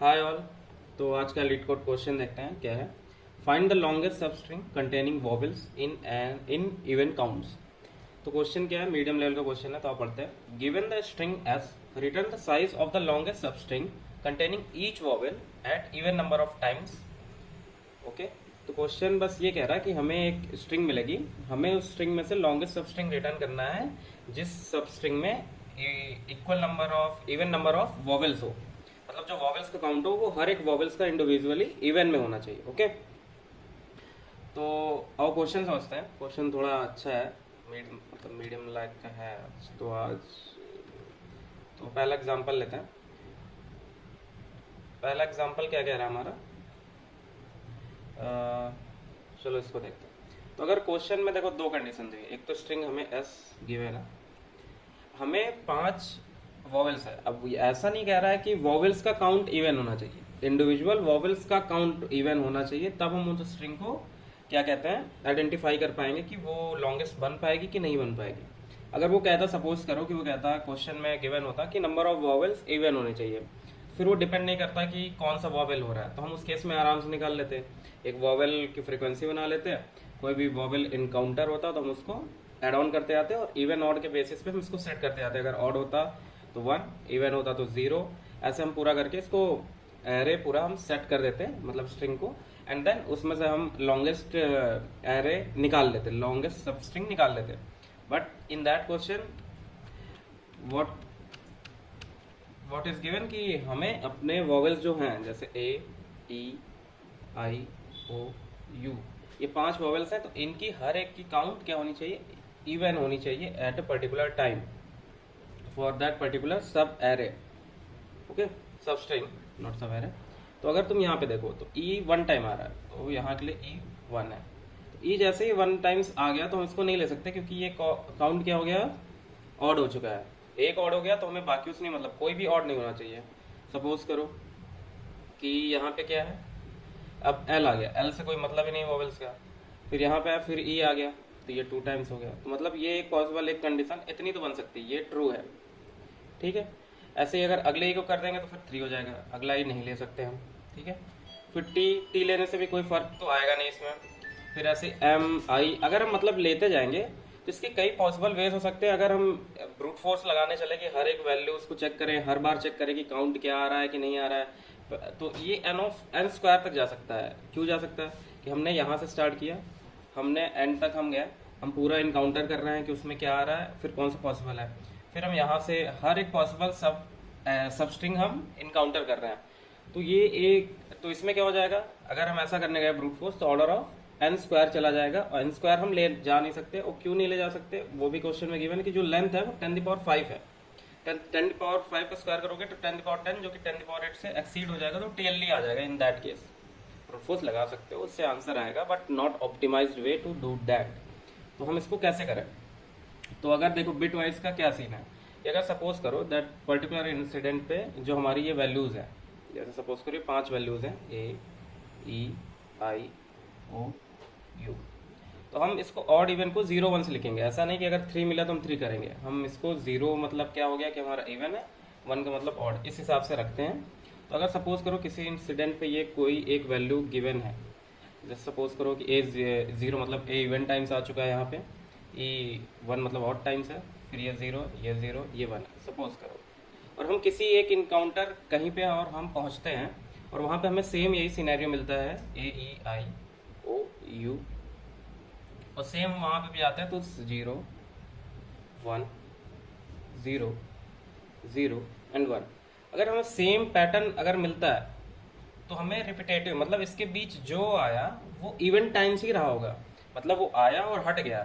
Hi all. तो आज का लीड कोड क्वेश्चन देखते हैं क्या है। Find the longest substring containing vowels in even counts. तो क्वेश्चन क्या है, मीडियम लेवल का क्वेश्चन है, तो आप पढ़ते हैं। Given the string S, return the size of the longest substring containing each vowel at even number of times. Okay, तो क्वेश्चन बस ये कह रहा है कि हमें एक स्ट्रिंग मिलेगी, हमें उस स्ट्रिंग में से लॉन्गेस्ट सब स्ट्रिंग रिटर्न करना है जिस सब स्ट्रिंग में इवन नंबर ऑफ वॉवेल्स हो। मतलब जो वॉवेल्स का काउंट हो वो हर एक वॉवेल्स का इंडिविजुअली इवन में होना चाहिए। ओके, तो आओ क्वेश्चन समझते हैं। क्वेश्चन थोड़ा अच्छा है, मतलब मीडियम लाइक का है। तो आज तो पहला एग्जांपल लेते हैं। पहला एग्जांपल क्या कह रहा है हमारा, चलो इसको देखते हैं। तो अगर क्वेश्चन में देखो दो कंडीशन दी, एक तो स्ट्रिंग हमें एस गिवन है, हमें 5 वॉवेल्स है। अब ऐसा नहीं कह रहा है कि वॉवेल्स का काउंट इवन होना चाहिए, इंडिविजुअल वॉवेल्स का काउंट इवन होना चाहिए, तब हम उस स्ट्रिंग को क्या कहते हैं आइडेंटिफाई कर पाएंगे कि वो लॉन्गेस्ट बन पाएगी कि नहीं बन पाएगी। अगर वो कहता, सपोज करो कि वो कहता क्वेश्चन में गिवन होता कि नंबर ऑफ वॉवेल्स इवन होने चाहिए, फिर वो डिपेंड नहीं करता कि कौन सा वॉवेल हो रहा है, तो हम उस केस में आराम से निकाल लेते हैं। एक वॉवेल की फ्रीक्वेंसी बना लेते हैं, कोई भी वॉवेल इनकाउंटर होता तो हम उसको एड ऑन करते जाते हैं और इवन ऑड के बेसिस पे हम इसको सेट करते जाते हैं। अगर ऑड होता तो 1, इवन होता तो 0, ऐसे हम पूरा करके इसको एरे पूरा हम सेट कर देते हैं, मतलब स्ट्रिंग को, एंड देन उसमें से हम लॉन्गेस्ट एरे निकाल लेते, लॉन्गेस्ट सब स्ट्रिंग निकाल लेते। But in that question what is given कि हमें अपने वॉवेल्स जो हैं, जैसे ए, ई, आई, ओ, यू, ये 5 वॉवेल्स हैं, तो इनकी हर एक की काउंट क्या होनी चाहिए, इवन होनी चाहिए at a particular time for that particular subarray. Okay, substring, not subarray. तो अगर तुम यहाँ पे देखो तो ई 1 टाइम आ रहा है, तो यहाँ के लिए ई 1 है। तो ई जैसे ही 1 टाइम्स आ गया तो हम इसको नहीं ले सकते, क्योंकि ये काउंट क्या हो गया, ऑड हो चुका है। एक ऑड हो गया तो हमें बाकी उसने, मतलब कोई भी ऑड नहीं होना चाहिए। सपोज करो कि यहाँ पे क्या है, अब एल आ गया, एल से कोई मतलब ही नहीं वॉवेल्स का। फिर यहाँ पे है, फिर ई आ गया, तो ये 2 टाइम्स हो गया। तो मतलब ये एक पॉसिबल एक कंडीशन इतनी तो बन सकती है, ये ट्रू है। ठीक है, ऐसे ही अगर अगले ही को कर देंगे तो फिर 3 हो जाएगा, अगला ही नहीं ले सकते हम। ठीक है, फिर टी लेने से भी कोई फर्क तो आएगा नहीं इसमें। फिर ऐसे एम, आई, अगर हम मतलब लेते जाएंगे तो इसके कई पॉसिबल वेज हो सकते हैं। अगर हम ब्रूट फोर्स लगाने चले कि हर एक वैल्यू उसको चेक करें, हर बार चेक करें कि काउंट क्या आ रहा है कि नहीं आ रहा है, तो ये एन स्क्वायर तक जा सकता है। क्यों जा सकता है कि हमने यहाँ से स्टार्ट किया, हमने एंड तक हम गए, हम पूरा इनकाउंटर कर रहे हैं कि उसमें क्या आ रहा है, फिर कौन सा पॉसिबल है, फिर हम यहाँ से हर एक पॉसिबल सब स्ट्रिंग हम इनकाउंटर कर रहे हैं। तो ये एक, तो इसमें क्या हो जाएगा, अगर हम ऐसा करने गए ब्रूट फोर्स तो ऑर्डर ऑफ एन स्क्वायर चला जाएगा, और एन स्क्वायर हम ले जा नहीं सकते। और क्यों नहीं ले जा सकते, वो भी क्वेश्चन में गिवन है कि जो लेंथ है वो 10⁵ है। 10⁵ का स्क्वायर करोगे तो 10⁻10, जो कि 10⁸ से एक्सीड हो जाएगा, तो टीएलई आ जाएगा। In that case brute force लगा सकते हो, उससे आंसर आएगा, but not optimized way to do that. तो हम इसको कैसे करें, तो अगर देखो बिट वाइज का क्या सीन है, अगर सपोज करो दैट पर्टिकुलर इंसिडेंट पे जो हमारी ये वैल्यूज है, जैसे सपोज करो 5 वैल्यूज हैं, ए, ई, आई, ओ, यू, तो हम इसको ऑड इवन को 0 1 से लिखेंगे। ऐसा नहीं कि अगर 3 मिला तो हम 3 करेंगे, हम इसको 0 मतलब क्या हो गया कि हमारा इवन है, 1 का मतलब ऑड, इस हिसाब से रखते हैं। तो अगर सपोज करो किसी इंसिडेंट पे ये कोई एक वैल्यू गिवन है, जैसे सपोज करो कि ए 0 मतलब ए इवन टाइम्स आ चुका है, यहाँ पे ई 1 मतलब ऑड टाइम्स है, फिर ये 0, ये 0, ये 1 है सपोज करो, और हम किसी एक इनकाउंटर कहीं पे और हम पहुँचते हैं, और वहाँ पे हमें सेम यही सिनेरियो मिलता है, ए, ई, आई, ओ, यू, और सेम वहाँ पे भी आता है, तो 0 1 0 0 एंड 1। अगर हमें सेम पैटर्न अगर मिलता है तो हमें रिपीटेटिव, मतलब इसके बीच जो आया वो इवन टाइम्स ही रहा होगा, मतलब वो आया और हट गया।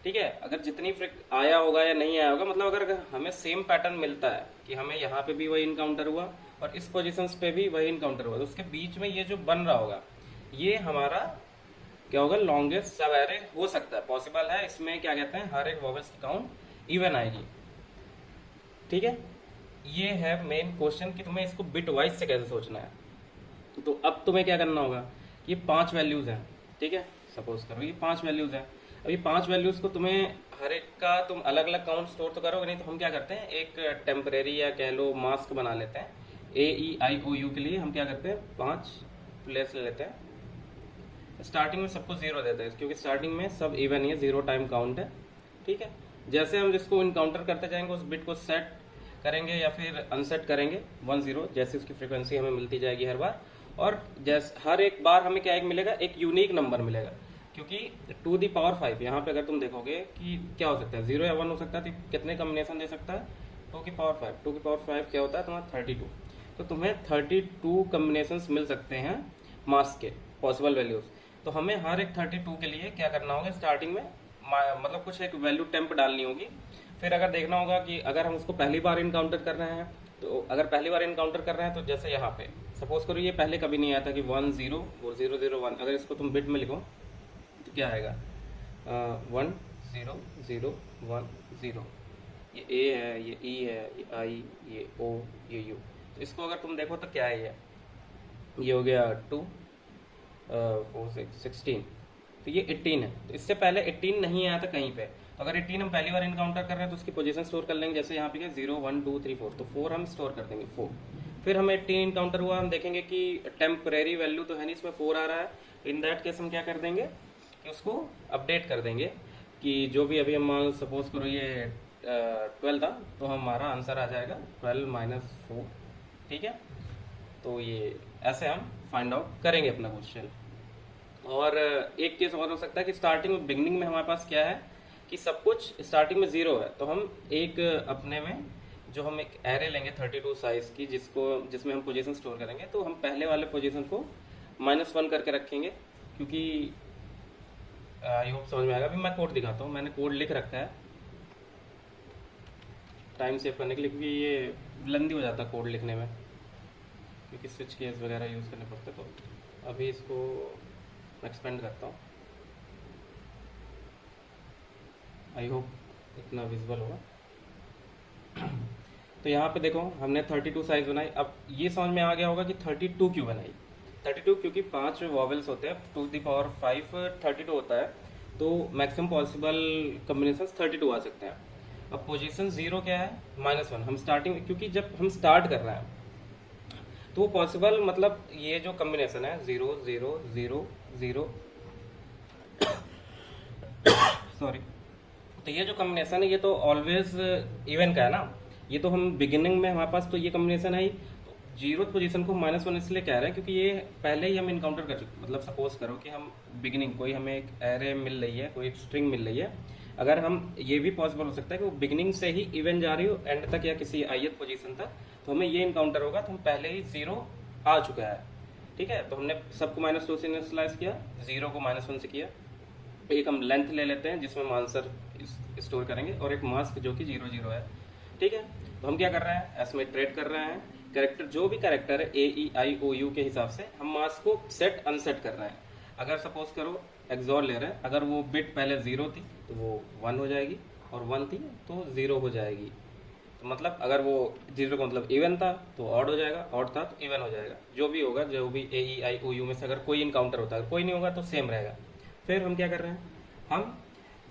ठीक है, अगर जितनी आया होगा या नहीं आया होगा, मतलब अगर हमें सेम पैटर्न मिलता है कि हमें यहाँ पे भी वही इनकाउंटर हुआ और इस पोजीशंस पे भी वही इनकाउंटर हुआ, तो उसके बीच में ये जो बन रहा होगा, ये हमारा क्या होगा, लॉन्गेस्ट सब एरे हो सकता है, पॉसिबल है। इसमें क्या कहते हैं, हर एक वॉवेल्स की काउंट इवन आएगी। ठीक है, ये है मेन क्वेश्चन कि तुम्हें इसको बिट वाइज से कैसे सोचना है। तो अब तुम्हें क्या करना होगा, ये 5 वैल्यूज हैं, ठीक है, सपोज करो ये 5 वैल्यूज हैं। अब ये 5 वैल्यूज को तुम्हें हर एक का तुम अलग अलग काउंट स्टोर तो करोगे नहीं, तो हम क्या करते हैं, एक टेम्परेरी या कह लो मास्क बना लेते हैं AEIOU के लिए हम क्या करते हैं 5 प्लेस ले लेते हैं। स्टार्टिंग में सबको 0 देते हैं क्योंकि स्टार्टिंग में सब इवन ही है, 0 टाइम काउंट है। ठीक है, जैसे हम जिसको इनकाउंटर करते जाएंगे उस बिट को सेट करेंगे या फिर अनसेट करेंगे 1 0, जैसे उसकी फ्रीक्वेंसी हमें मिलती जाएगी हर बार। और जैसे हर एक बार हमें क्या एक मिलेगा, एक यूनिक नंबर मिलेगा, क्योंकि 2 दी पावर 5 यहाँ पे अगर तुम देखोगे कि क्या हो सकता है 0 या 1 हो सकता है, तो कितने कॉम्बिनेशन दे सकता है 2 की पावर 5। 2 की पावर 5 क्या होता है तुम्हारा 32, तो तुम्हें 32 कॉम्बिनेशंस मिल सकते हैं मास के पॉसिबल वैल्यूज। तो हमें हर एक 32 के लिए क्या करना होगा, स्टार्टिंग में मतलब कुछ एक वैल्यू टेम्प डालनी होगी। फिर अगर देखना होगा कि अगर हम उसको पहली बार इनकाउंटर कर रहे हैं, तो अगर पहली बार इनकाउंटर कर रहे हैं तो जैसे यहाँ पे सपोज करो ये पहले कभी नहीं आया था कि 1 0 और 0 0 1, अगर इसको तुम बिट में लिखो तो क्या आएगा 1 0 0 1 0। ये A है, ये E है, ये I, ये O, ये U। तो इसको अगर तुम देखो तो क्या है ये हो गया 2 4 6 16, तो ये 18 है। तो इससे पहले 18 नहीं आया था कहीं पे, तो अगर 18 हम पहली बार इनकाउंटर कर रहे हैं तो उसकी पोजीशन स्टोर कर लेंगे। जैसे यहाँ पे क्या 0 1 2 3 4, तो 4 हम स्टोर कर देंगे 4। फिर हमें 18 इनकाउंटर हुआ, हम देखेंगे कि टेम्परेरी वैल्यू तो है नहीं, इसमें 4 आ रहा है। इन दैट केस हम क्या कर देंगे कि उसको अपडेट कर देंगे कि जो भी अभी हम मान सपोज करो ये 12 था, तो हमारा आंसर आ जाएगा 12 - 4। ठीक है, तो ये ऐसे हम फाइंड आउट करेंगे अपना क्वेश्चन। और एक केस और हो सकता है कि स्टार्टिंग में बिगनिंग में हमारे पास क्या है कि सब कुछ स्टार्टिंग में 0 है, तो हम एक अपने में जो हम एक एरे लेंगे 32 साइज की, जिसमें हम पोजीशन स्टोर करेंगे, तो हम पहले वाले पोजीशन को -1 करके रखेंगे, क्योंकि आई होप समझ में आएगा। अभी मैं कोड दिखाता हूँ, मैंने कोड लिख रखा है टाइम सेव करने के लिए, क्योंकि ये लंदी हो जाता है कोड लिखने में, क्योंकि स्विच केस वगैरह यूज़ करने पड़ते। तो अभी इसको एक्सपेंड करता हूँ, आई होप इतना विजुअल होगा। तो यहाँ पे देखो हमने 32 साइज बनाई। अब ये समझ में आ गया होगा कि 32 क्यों बनाई। 32 क्योंकि 5 वॉवेल्स होते हैं, 2 दी पावर 5 32 होता है, तो मैक्सिमम पॉसिबल कॉम्बिनेशन 32 आ सकते हैं। अब पोजीशन 0 क्या है -1, हम स्टार्टिंग, क्योंकि जब हम स्टार्ट कर रहे हैं तो वो पॉसिबल, मतलब ये जो कॉम्बिनेशन है 0 0 0 0 सॉरी, तो ये जो कॉम्बिनेशन है ये तो ऑलवेज इवन का है ना। ये तो हम बिगिनिंग में हमारे पास तो ये कॉम्बिनेशन है ही, तो 0th पोजीशन को -1 इसलिए कह रहे हैं क्योंकि ये पहले ही हम इनकाउंटर कर चुके। मतलब सपोज करो कि हम बिगिनिंग कोई हमें एक एरे मिल रही है, कोई एक स्ट्रिंग मिल रही है, अगर हम ये भी पॉसिबल हो सकता है कि वो बिगिनिंग से ही इवन जा रही हो एंड तक या किसी ith पोजीशन तक, तो हमें ये इनकाउंटर होगा तो हम पहले ही 0 आ चुका है। ठीक है, तो हमने सबको -2 से इनिशियलाइज किया, 0 को -1 से किया। एक हम लेंथ ले लेते हैं जिसमें हम आंसर स्टोर करेंगे, और एक मास्क जो कि 0 0 है। ठीक है, तो हम क्या कर रहे हैं, एस्टिमेट कर रहे हैं कैरेक्टर, जो भी कैरेक्टर है AEIOU के हिसाब से हम मास्क को सेट अनसेट कर रहे हैं। अगर सपोज करो एक्सॉर ले रहे हैं, अगर वो बिट पहले 0 थी तो वो 1 हो जाएगी, और 1 थी तो 0 हो जाएगी। तो मतलब अगर वो 0 का मतलब इवन था तो ऑड हो जाएगा, ऑड था तो इवन हो जाएगा। जो भी होगा, जो भी AEIOU में से अगर कोई इनकाउंटर होता है, कोई नहीं होगा तो सेम रहेगा। फिर हम क्या कर रहे हैं, हम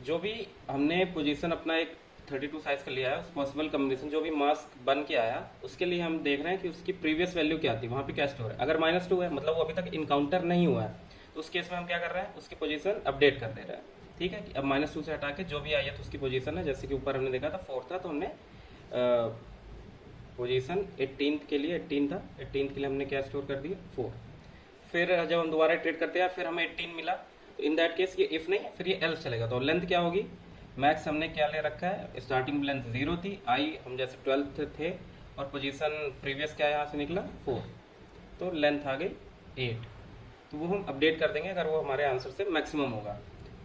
जो भी हमने पोजीशन अपना एक 32 साइज का लिया है, उस पॉसिबल कॉम्बिनेशन जो भी मास्क बन के आया, उसके लिए हम देख रहे हैं कि उसकी प्रीवियस वैल्यू क्या थी, वहाँ पे क्या स्टोर है। अगर -2 है मतलब वो अभी तक इनकाउंटर नहीं हुआ है, तो उस केस में हम क्या कर रहे हैं, उसकी पोजीशन अपडेट कर दे रहे हैं। ठीक है, कि अब -2 से हटा के जो भी आई है तो उसकी पोजीशन है, जैसे कि ऊपर हमने देखा था 4 था, तो हमने पोजीशन 18th के लिए 18 था, 18th के लिए हमने क्या स्टोर कर दिया 4। फिर जब हम दोबारा इटरेट करते हैं फिर हमें 18 मिला, तो इन दैट केस ये इफ नहीं फिर ये एल्स चलेगा। तो लेंथ क्या होगी, मैक्स हमने क्या ले रखा है, स्टार्टिंग लेंथ 0 थी, आई हम जैसे 12th थे, और पोजीशन प्रीवियस क्या यहाँ से निकला 4, तो लेंथ आ गई 8। तो वो हम अपडेट कर देंगे अगर वो हमारे आंसर से मैक्सिमम होगा,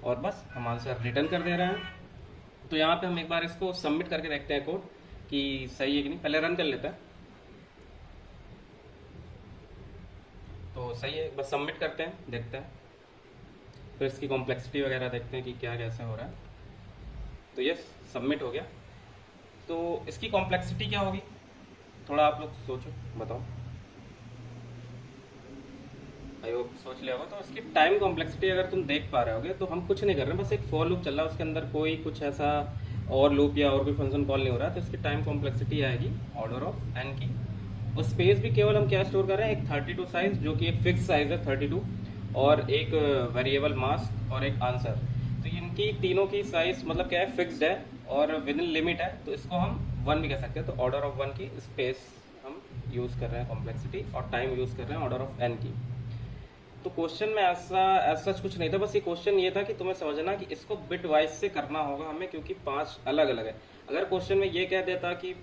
और बस हम आंसर रिटर्न कर दे रहे हैं। तो यहाँ पे हम एक बार इसको सबमिट करके देखते हैं कोड कि सही है कि नहीं। पहले रन कर लेते हैं, तो सही है, बस सबमिट करते हैं, देखते हैं, फिर इसकी कॉम्प्लेक्सिटी वगैरह देखते हैं कि क्या कैसे हो रहा है। तो ये सबमिट हो गया। तो इसकी कॉम्प्लेक्सिटी क्या होगी, थोड़ा आप लोग सोचो, बताओ। आई होप सोच लिया होगा। तो इसकी टाइम कॉम्प्लेक्सिटी अगर तुम देख पा रहे होगे, तो हम कुछ नहीं कर रहे हैं, बस एक फॉर लूप चल रहा है, उसके अंदर कोई कुछ ऐसा और लूप या और कोई फंक्शन कॉल नहीं हो रहा है। तो इसकी टाइम कॉम्प्लेक्सिटी आएगी ऑर्डर ऑफ n की, और स्पेस भी केवल हम क्या स्टोर कर रहे हैं, एक 32 साइज जो कि एक फिक्स साइज है 32, और एक वेरिएबल मास्क और एक आंसर। तो इनकी तीनों की साइज मतलब क्या है, फिक्स्ड है और विद इन लिमिट है, तो इसको हम 1 भी कह सकते हैं। तो ऑर्डर ऑफ 1 की स्पेस हम यूज़ कर रहे हैं कॉम्प्लेक्सिटी, और टाइम यूज़ कर रहे हैं ऑर्डर ऑफ n की। तो क्वेश्चन में ऐसा सच कुछ नहीं था, बस ये क्वेश्चन ये था कि तुम्हें समझना कि इसको बिट वाइज से करना होगा हमें, क्योंकि 5 अलग अलग है। अगर क्वेश्चन में ये कह देता कि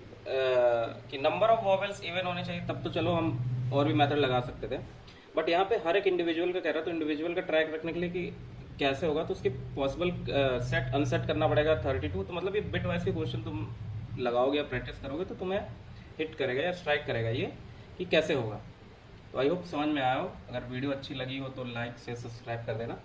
नंबर ऑफ वॉवेल्स इवन होने चाहिए, तब तो चलो हम और भी मेथड लगा सकते थे, बट यहाँ पे हर एक इंडिविजुअल का कह रहा है, तो इंडिविजुअल का ट्रैक रखने के लिए कि कैसे होगा, तो उसके पॉसिबल सेट अनसेट करना पड़ेगा 32। तो मतलब ये बिट वाइज के क्वेश्चन तुम लगाओगे या प्रैक्टिस करोगे तो तुम्हें हिट करेगा या स्ट्राइक करेगा ये कि कैसे होगा। तो आई होप समझ में आया हो। अगर वीडियो अच्छी लगी हो तो लाइक से सब्सक्राइब कर देना।